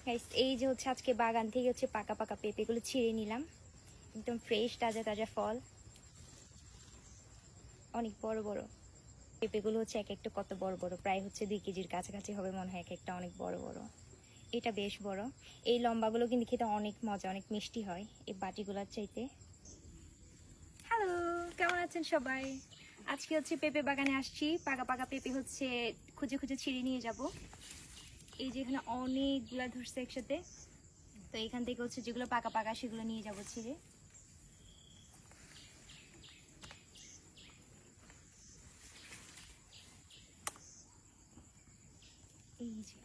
Guys এই যে হচ্ছে আজকে বাগান থেকে হচ্ছে পাকা পাকা পেঁপেগুলো ছিঁড়ে নিলাম, একদম ফ্রেশ তাজা তাজা ফল, অনেক বড় বড় পেঁপেগুলো হচ্ছে এক একটা কত বড় বড়, প্রায় হচ্ছে 2 কেজির কাছাকাছি হবে মনে হয় এক একটা, অনেক বড় বড়। এটা বেশ বড়। এই লম্বাগুলো কিন্তু খেতে অনেক মজা, অনেক মিষ্টি হয় এই বাটিগুলোর চাইতে। হ্যালো, কেমন আছেন সবাই? আজকে হচ্ছে পেঁপে বাগানে আসছি, পাকা পাকা পেঁপে হচ্ছে খুঁজে খুঁজে ছিঁড়ে নিয়ে যাব। এই যে এখানে অনেকগুলা ধরছে একসাথে, তো এখান থেকে হচ্ছে যেগুলো পাকা পাকা সেগুলো নিয়ে যাব ছিঁড়ে। এই যে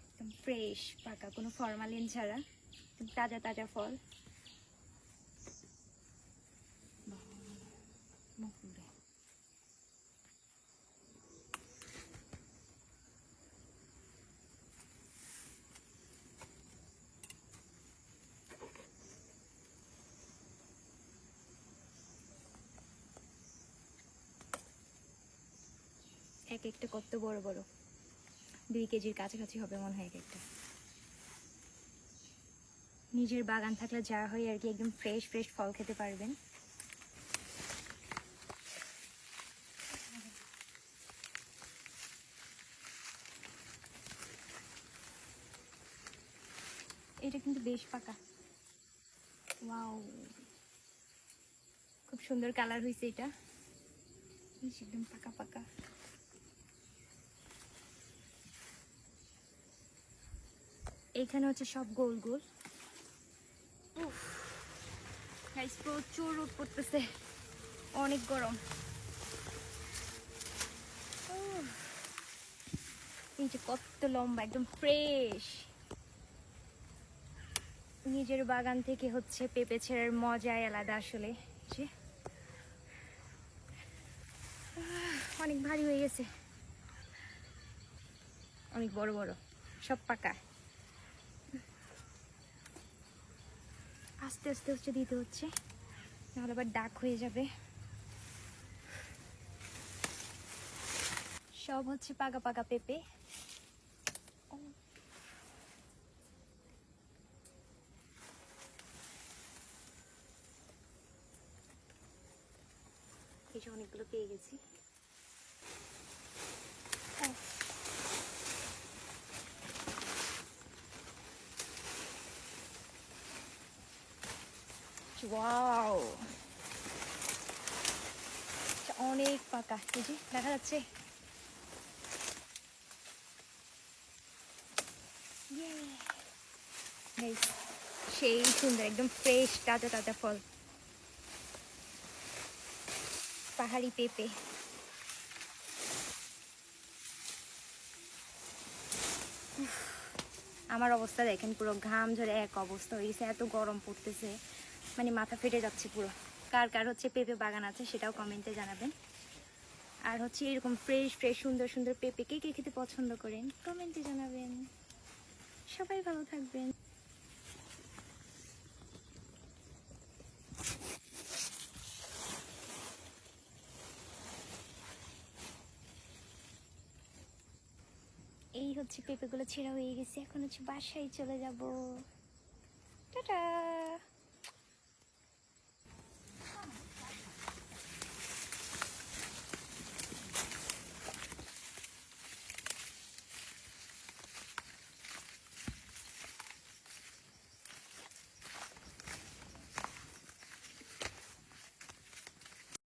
একদম ফ্রেশ পাকা, কোনো ফরমালিন ছাড়া, তাজা তাজা ফল। এক একটা কত বড় বড়, 2 কেজির কাছাকাছি হবে মনে হয় এক একটা। নিজের বাগান থাকলে যা হয় আর কি, একদম ফ্রেশ ফ্রেশ ফল খেতে পারবেন। এটা কিন্তু বেশ পাকা। ওয়াও, খুব সুন্দর কালার হয়েছে এটা, একদম পাকা পাকা। এইখানে হচ্ছে সব গোল গোল। গাইস প্রচুর রোদ পড়তেছে, অনেক গরম। এই যে কত লম্বা, একদম ফ্রেশ। নিজের বাগান থেকে হচ্ছে পেঁপে ছেঁড়ার মজাই আলাদা আসলে। যে অনেক ভারী হয়ে গেছে, অনেক বড় বড়, সব পাকা। আস্তে আস্তে হচ্ছে দিতে হচ্ছে, নাহলে আবার ডাক হয়ে যাবে। সব হচ্ছে পাকা পাকা পেঁপে। এই যে অনেকগুলো পেয়ে গেছি। ওয়াও, অনেক পাকা, এই যে দেখা যাচ্ছে। সেই সুন্দর, একদম ফ্রেশ তাজা তাজা ফল, পাহাড়ি পেঁপে। আমার অবস্থা দেখেন, পুরো ঘাম ঝরে এক অবস্থা হয়ে গেছে, এত গরম পড়তেছে, মানে মাথা ফেটে যাচ্ছে পুরো। কার কার হচ্ছে পেঁপে বাগান আছে সেটাও কমেন্টে জানাবেন। আর হচ্ছে এরকম ফ্রেশ ফ্রেশ সুন্দর সুন্দর পেঁপে কে কে খেতে পছন্দ করেন কমেন্টে জানাবেন। সবাই ভালো থাকবেন। এই হচ্ছে পেঁপেগুলো ছেঁড়া হয়ে গেছে, এখন হচ্ছে বাসায় চলে যাব। টাটা।